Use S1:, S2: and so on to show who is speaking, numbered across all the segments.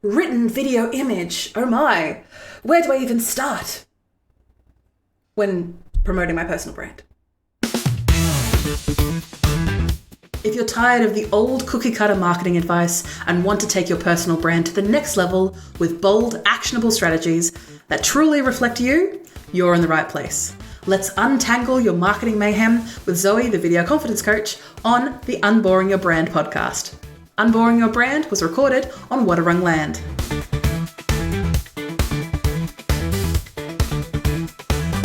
S1: written, video, image. Oh my, where do I even start when promoting my personal brand? If you're tired of the old cookie cutter marketing advice and want to take your personal brand to the next level with bold, actionable strategies that truly reflect you, you're in the right place. Let's untangle your marketing mayhem with Zoe, the video confidence coach, on the Unboring Your Brand podcast. Unboring Your Brand was recorded on Wadawurrung land.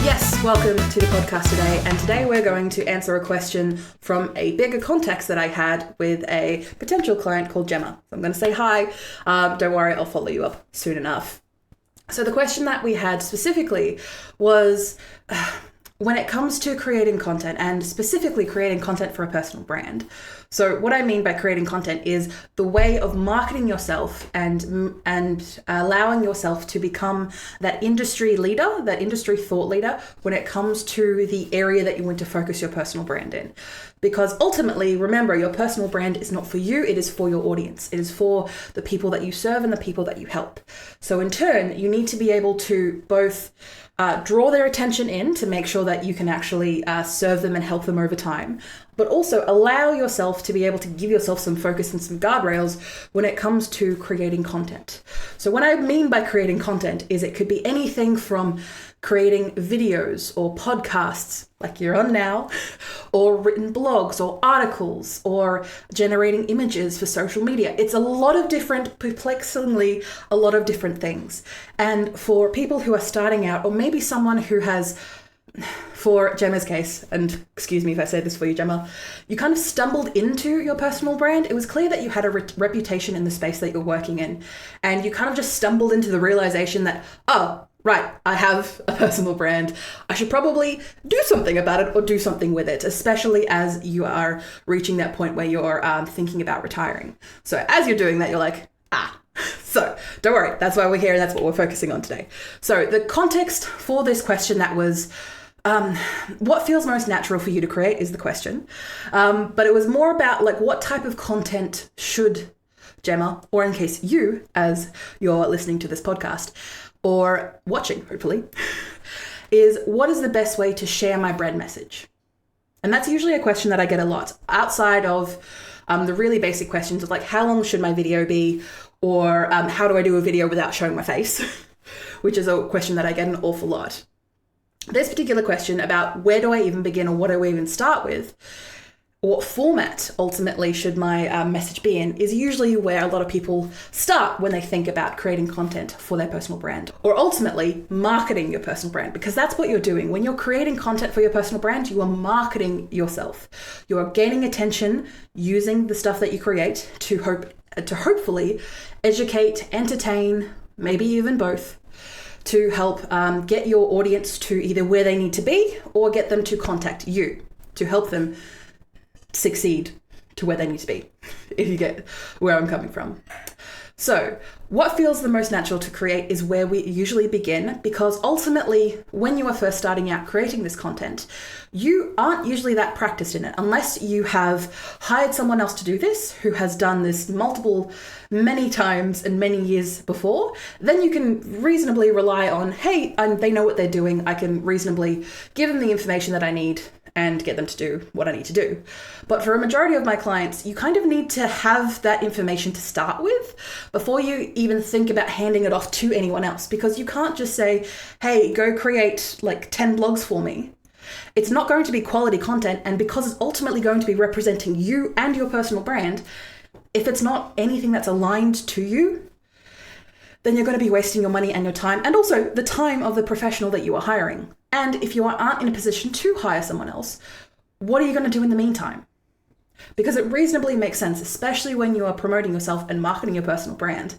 S1: Yes, welcome to the podcast today. And today we're going to answer a question from a bigger context that I had with a potential client called Gemma. So I'm going to say hi. Don't worry, I'll follow you up soon enough. So the question that we had specifically was, when it comes to creating content and specifically creating content for a personal brand. So what I mean by creating content is the way of marketing yourself and allowing yourself to become that industry leader, that industry thought leader when it comes to the area that you want to focus your personal brand in. Because ultimately, remember, your personal brand is not for you, it is for your audience. It is for the people that you serve and the people that you help. So in turn, you need to be able to both draw their attention in to make sure that you can actually serve them and help them over time, but also allow yourself to be able to give yourself some focus and some guardrails when it comes to creating content. So what I mean by creating content is it could be anything from creating videos or podcasts like you're on now, or written blogs or articles, or generating images for social media. It's a lot of different, perplexingly, a lot of different things. And for people who are starting out, or maybe someone who has, for Gemma's case, and excuse me if I say this for you, Gemma, you kind of stumbled into your personal brand. It was clear that you had a reputation in the space that you're working in, and you kind of just stumbled into the realization that, oh, right, I have a personal brand. I should probably do something about it or do something with it, especially as you are reaching that point where you're thinking about retiring. So as you're doing that, you're like, so don't worry, that's why we're here and that's what we're focusing on today. So the context for this question that was, what feels most natural for you to create is the question. But it was more about like, what type of content should Gemma, or in case you, as you're listening to this podcast, or watching, hopefully, is what is the best way to share my brand message? And that's usually a question that I get a lot outside of the really basic questions of like, how long should my video be? Or how do I do a video without showing my face? Which is a question that I get an awful lot. This particular question about where do I even begin or what do I even start with? What format ultimately should my message be in is usually where a lot of people start when they think about creating content for their personal brand, or ultimately marketing your personal brand, because that's what you're doing. When you're creating content for your personal brand, you are marketing yourself. You are gaining attention using the stuff that you create to hopefully educate, entertain, maybe even both, to help get your audience to either where they need to be or get them to contact you to help them succeed to where they need to be, if you get where I'm coming from. So what feels the most natural to create is where we usually begin, because ultimately when you are first starting out creating this content, you aren't usually that practiced in it unless you have hired someone else to do this who has done this many times and many years before. Then you can reasonably rely on, hey, they know what they're doing. I can reasonably give them the information that I need and get them to do what I need to do. But for a majority of my clients, you kind of need to have that information to start with before you even think about handing it off to anyone else, because you can't just say, hey, go create like 10 blogs for me. It's not going to be quality content, and because it's ultimately going to be representing you and your personal brand, if it's not anything that's aligned to you, then you're going to be wasting your money and your time, and also the time of the professional that you are hiring. And if you aren't in a position to hire someone else, what are you going to do in the meantime? Because it reasonably makes sense, especially when you are promoting yourself and marketing your personal brand,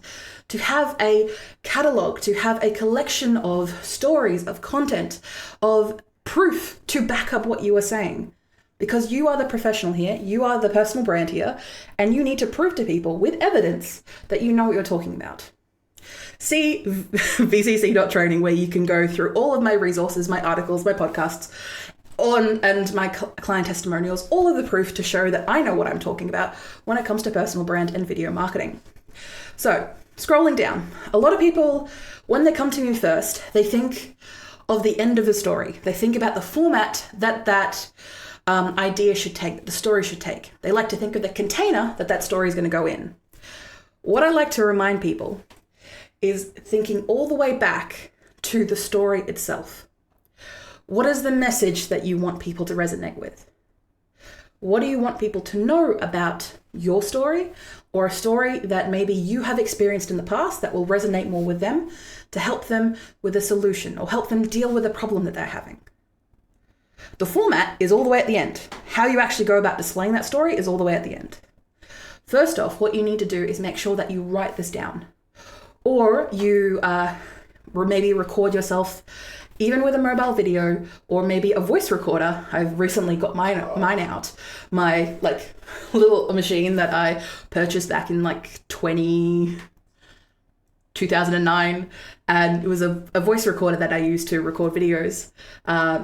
S1: to have a catalog, to have a collection of stories, of content, of proof to back up what you are saying. Because you are the professional here, you are the personal brand here, and you need to prove to people with evidence that you know what you're talking about. See vcc.training, where you can go through all of my resources, my articles, my podcasts, and my client testimonials, all of the proof to show that I know what I'm talking about when it comes to personal brand and video marketing. So scrolling down. A lot of people, when they come to me first, they think of the end of the story. They think about the format that idea should take, the story should take. They like to think of the container that story is going to go in. What I like to remind people is thinking all the way back to the story itself. What is the message that you want people to resonate with? What do you want people to know about your story, or a story that maybe you have experienced in the past that will resonate more with them to help them with a solution or help them deal with a problem that they're having? The format is all the way at the end. How you actually go about displaying that story is all the way at the end. First off, what you need to do is make sure that you write this down, or you maybe record yourself even with a mobile video, or maybe a voice recorder. I've recently got mine out, my like little machine that I purchased back in like 2009, and it was a voice recorder that I used to record videos.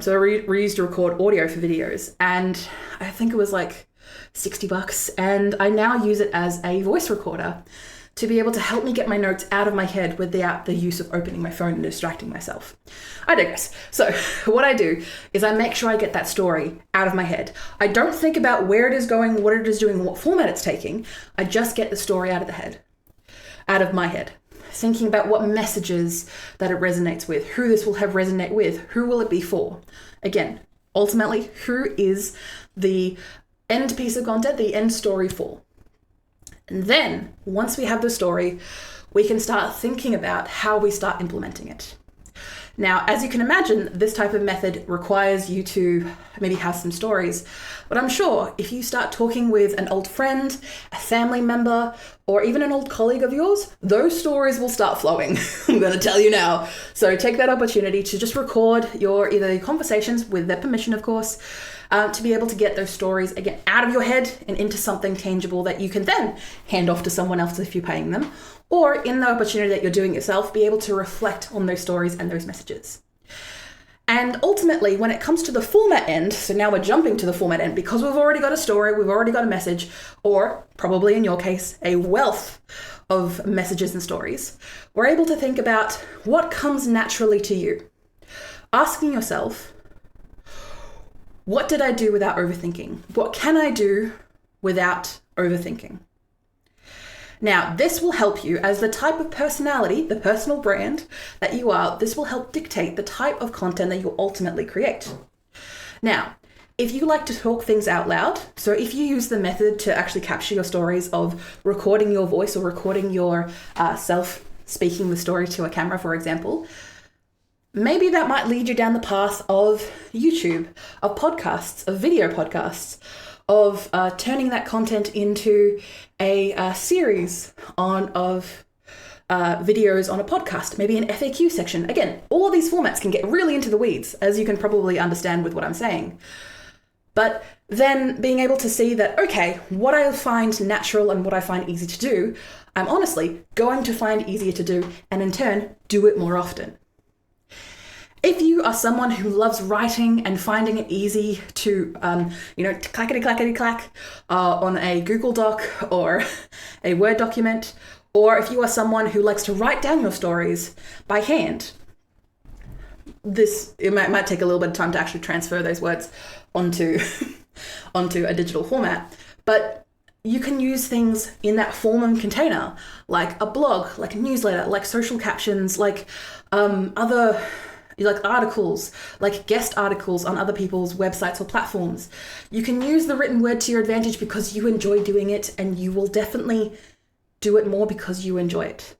S1: So I used to record audio for videos, and I think it was like $60, and I now use it as a voice recorder to be able to help me get my notes out of my head without the use of opening my phone and distracting myself. I digress. So what I do is I make sure I get that story out of my head. I don't think about where it is going, what it is doing, what format it's taking. I just get the story out of my head. Thinking about what messages that it resonates with, who this will have resonate with, who will it be for? Again, ultimately, who is the end piece of content, the end story for? And then once we have the story, we can start thinking about how we start implementing it. Now, as you can imagine, this type of method requires you to maybe have some stories, but I'm sure if you start talking with an old friend, a family member, or even an old colleague of yours, those stories will start flowing. I'm going to tell you now. So take that opportunity to just record either conversations with their permission, of course, to be able to get those stories again out of your head and into something tangible that you can then hand off to someone else if you're paying them, or in the opportunity that you're doing yourself, be able to reflect on those stories and those messages. And ultimately, when it comes to the format end, so now we're jumping to the format end because we've already got a story, we've already got a message, or probably in your case, a wealth of messages and stories, we're able to think about what comes naturally to you. Asking yourself, what did I do without overthinking? What can I do without overthinking? Now, this will help you as the type of personality, the personal brand that you are. This will help dictate the type of content that you ultimately create. Now, if you like to talk things out loud, so if you use the method to actually capture your stories of recording your voice or recording your self speaking the story to a camera, for example, maybe that might lead you down the path of YouTube, of podcasts, of video podcasts, of turning that content into a series of videos on a podcast, maybe an FAQ section. Again, all of these formats can get really into the weeds, as you can probably understand with what I'm saying. But then being able to see that, okay, what I find natural and what I find easy to do, I'm honestly going to find easier to do, and in turn, do it more often. If you are someone who loves writing and finding it easy to, clackety-clackety-clack on a Google Doc or a Word document, or if you are someone who likes to write down your stories by hand, it might take a little bit of time to actually transfer those words onto a digital format, but you can use things in that form and container, like a blog, like a newsletter, like social captions, like like articles, like guest articles on other people's websites or platforms. You can use the written word to your advantage because you enjoy doing it, and you will definitely do it more because you enjoy it.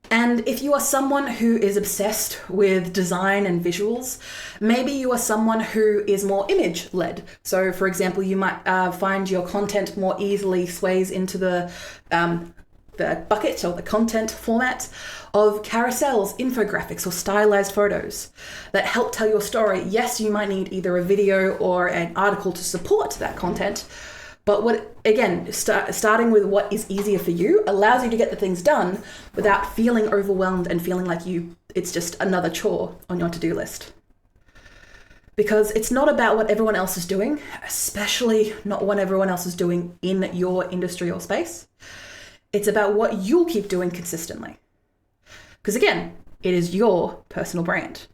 S1: And if you are someone who is obsessed with design and visuals, maybe you are someone who is more image-led. So, for example, you might find your content more easily sways into the bucket or the content format of carousels, infographics, or stylized photos that help tell your story. Yes, you might need either a video or an article to support that content, but starting with what is easier for you allows you to get the things done without feeling overwhelmed and feeling like it's just another chore on your to-do list. Because it's not about what everyone else is doing, especially not what everyone else is doing in your industry or space. It's about what you'll keep doing consistently. Because again, it is your personal brand.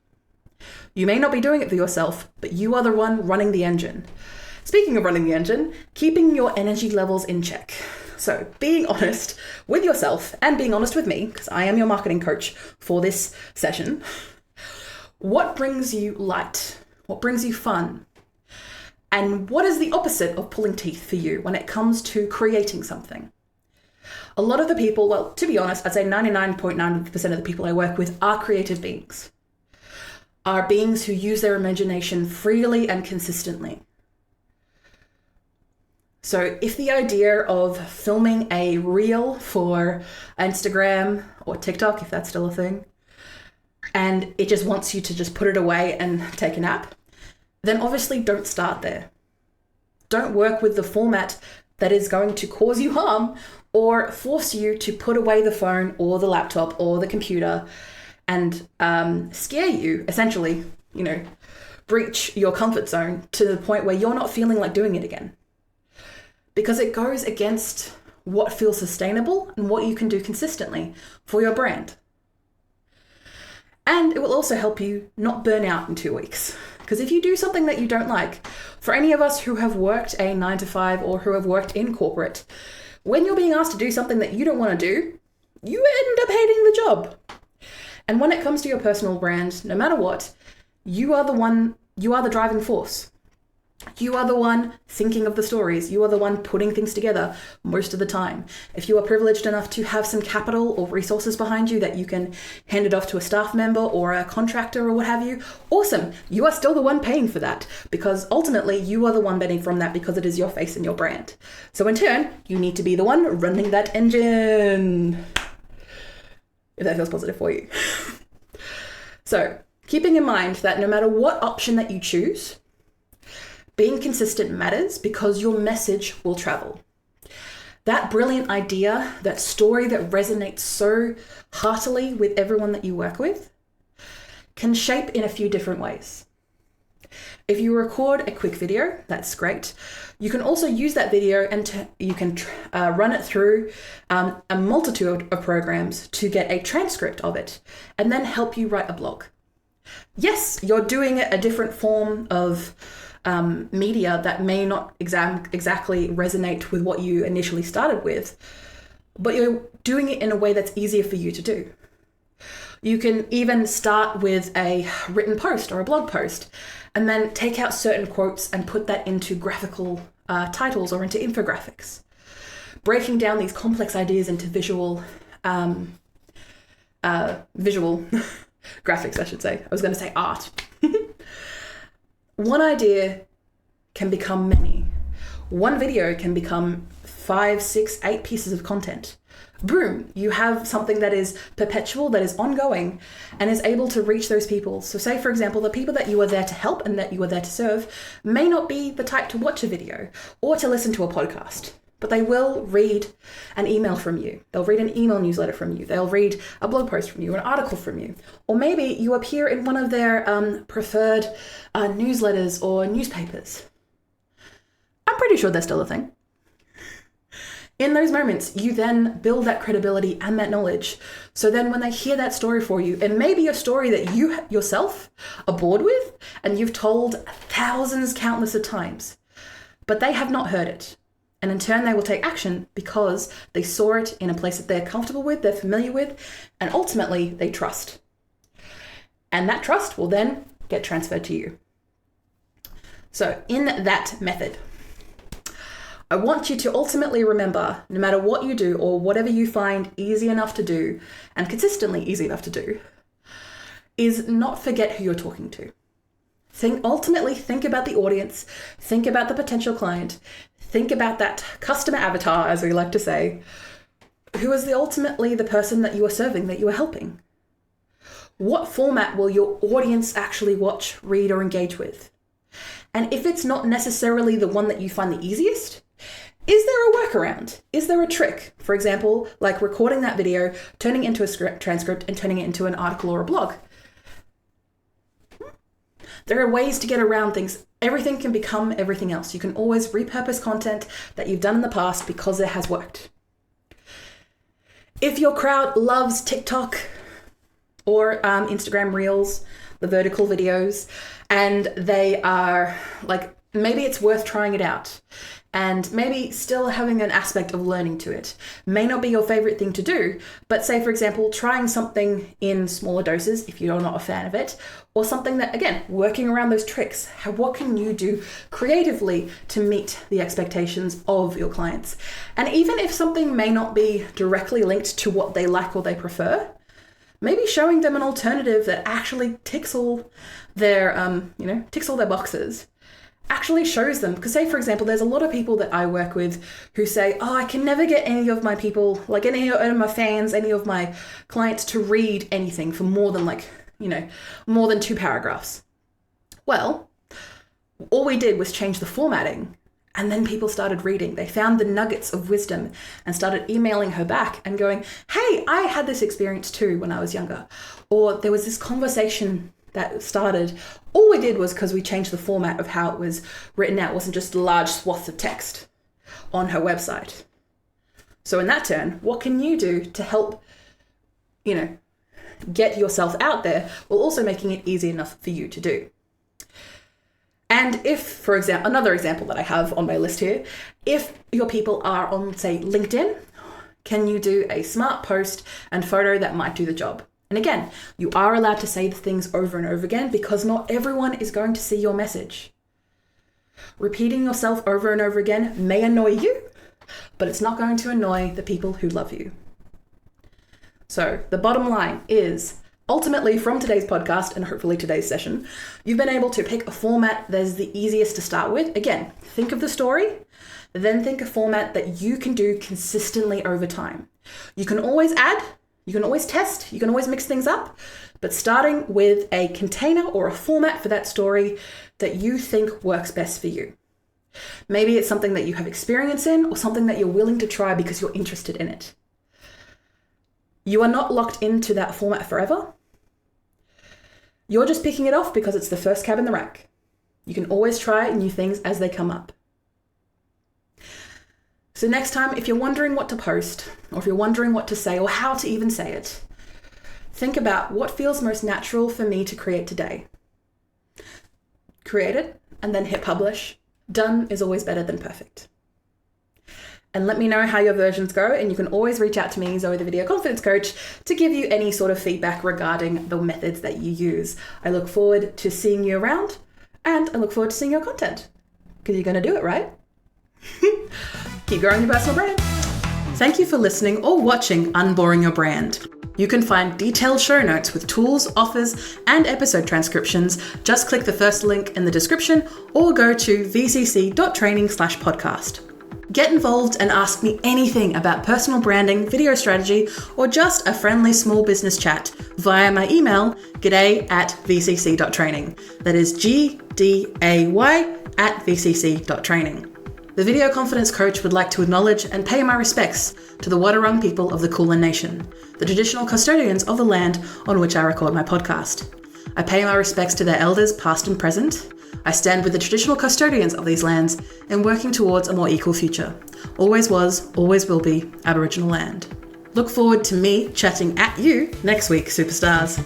S1: You may not be doing it for yourself, but you are the one running the engine. Speaking of running the engine, keeping your energy levels in check. So being honest with yourself and being honest with me, because I am your marketing coach for this session. What brings you light? What brings you fun? And what is the opposite of pulling teeth for you when it comes to creating something? A lot of the people, well, to be honest, I'd say 99.9% of the people I work with are creative beings. Are beings who use their imagination freely and consistently. So if the idea of filming a reel for Instagram or TikTok, if that's still a thing, and it just wants you to just put it away and take a nap, then obviously don't start there. Don't work with the format that is going to cause you harm or force you to put away the phone or the laptop or the computer and scare you, essentially, breach your comfort zone to the point where you're not feeling like doing it again. Because it goes against what feels sustainable and what you can do consistently for your brand. And it will also help you not burn out in 2 weeks. Because if you do something that you don't like, for any of us who have worked a 9-to-5 or who have worked in corporate, when you're being asked to do something that you don't want to do, you end up hating the job. And when it comes to your personal brand, no matter what, you are the driving force. You are the one thinking of the stories. You are the one putting things together most of the time. If you are privileged enough to have some capital or resources behind you that you can hand it off to a staff member or a contractor or what have you, awesome. You are still the one paying for that because ultimately you are the one betting from that because it is your face and your brand. So in turn, you need to be the one running that engine. If that feels positive for you. So keeping in mind that no matter what option that you choose, being consistent matters because your message will travel. That brilliant idea, that story that resonates so heartily with everyone that you work with, can shape in a few different ways. If you record a quick video, that's great. You can also use that video and you can run it through a multitude of programs to get a transcript of it and then help you write a blog. Yes, you're doing a different form of media that may not exactly resonate with what you initially started with, but you're doing it in a way that's easier for you to do. You can even start with a written post or a blog post and then take out certain quotes and put that into graphical titles or into infographics, breaking down these complex ideas into visual graphics, I should say. I was going to say art. One idea can become many. One video can become 5, 6, 8 pieces of content. Boom, you have something that is perpetual, that is ongoing, and is able to reach those people. So say, for example, the people that you are there to help and that you are there to serve may not be the type to watch a video or to listen to a podcast, but they will read an email from you. They'll read an email newsletter from you. They'll read a blog post from you, an article from you. Or maybe you appear in one of their preferred newsletters or newspapers. I'm pretty sure they're still a thing. In those moments, you then build that credibility and that knowledge. So then when they hear that story for you, it may be a story that you yourself are bored with and you've told thousands, countless of times, but they have not heard it. And in turn, they will take action because they saw it in a place that they're comfortable with, they're familiar with, and ultimately they trust. And that trust will then get transferred to you. So in that method, I want you to ultimately remember, no matter what you do or whatever you find easy enough to do and consistently easy enough to do, is not forget who you're talking to. Ultimately think about the audience, think about the potential client, think about that customer avatar, as we like to say, who is ultimately the person that you are serving, that you are helping. What format will your audience actually watch, read, or engage with? And if it's not necessarily the one that you find the easiest, is there a workaround? Is there a trick? For example, like recording that video, turning it into a transcript, and turning it into an article or a blog. There are ways to get around things. Everything can become everything else. You can always repurpose content that you've done in the past because it has worked. If your crowd loves TikTok or Instagram Reels, the vertical videos, and they are like, maybe it's worth trying it out and maybe still having an aspect of learning to it. May not be your favorite thing to do, but say, for example, trying something in smaller doses if you're not a fan of it, or something that, again, working around those tricks. What can you do creatively to meet the expectations of your clients? And even if something may not be directly linked to what they like or they prefer, maybe showing them an alternative that actually ticks all their boxes. Actually shows them, because say, for example, there's a lot of people that I work with who say, oh, I can never get any of my people, like any of my fans, any of my clients to read anything for more than more than 2 paragraphs. Well, all we did was change the formatting, and then people started reading. They found the nuggets of wisdom and started emailing her back and going, hey, I had this experience too when I was younger. Or there was this conversation that started. All we did was because we changed the format of how it was written out. It wasn't just large swaths of text on her website. So in that turn, what can you do to help, get yourself out there while also making it easy enough for you to do? And if, for example, another example that I have on my list here, if your people are on, say, LinkedIn, can you do a smart post and photo that might do the job? And again, you are allowed to say the things over and over again because not everyone is going to see your message. Repeating yourself over and over again may annoy you, but it's not going to annoy the people who love you. So the bottom line is, ultimately from today's podcast and hopefully today's session, you've been able to pick a format that is the easiest to start with. Again, think of the story, then think a format that you can do consistently over time. You can always add, you can always test, you can always mix things up, but starting with a container or a format for that story that you think works best for you. Maybe it's something that you have experience in or something that you're willing to try because you're interested in it. You are not locked into that format forever. You're just picking it off because it's the first cab in the rank. You can always try new things as they come up. So next time, if you're wondering what to post, or if you're wondering what to say, or how to even say it, think about what feels most natural for me to create today. Create it, and then hit publish. Done is always better than perfect. And let me know how your versions go, and you can always reach out to me, Zoe the Video Confidence Coach, to give you any sort of feedback regarding the methods that you use. I look forward to seeing you around, and I look forward to seeing your content, because you're going to do it, right? Keep growing your personal brand. Thank you for listening or watching Unboring Your Brand. You can find detailed show notes with tools, offers, and episode transcriptions. Just click the first link in the description or go to vcc.training/podcast. Get involved and ask me anything about personal branding, video strategy, or just a friendly small business chat via my email, g'day@vcc.training. That is gday@vcc.training. The Video Confidence Coach would like to acknowledge and pay my respects to the Wadawurrung people of the Kulin Nation, the traditional custodians of the land on which I record my podcast. I pay my respects to their elders past and present. I stand with the traditional custodians of these lands in working towards a more equal future. Always was, always will be Aboriginal land. Look forward to me chatting at you next week, superstars.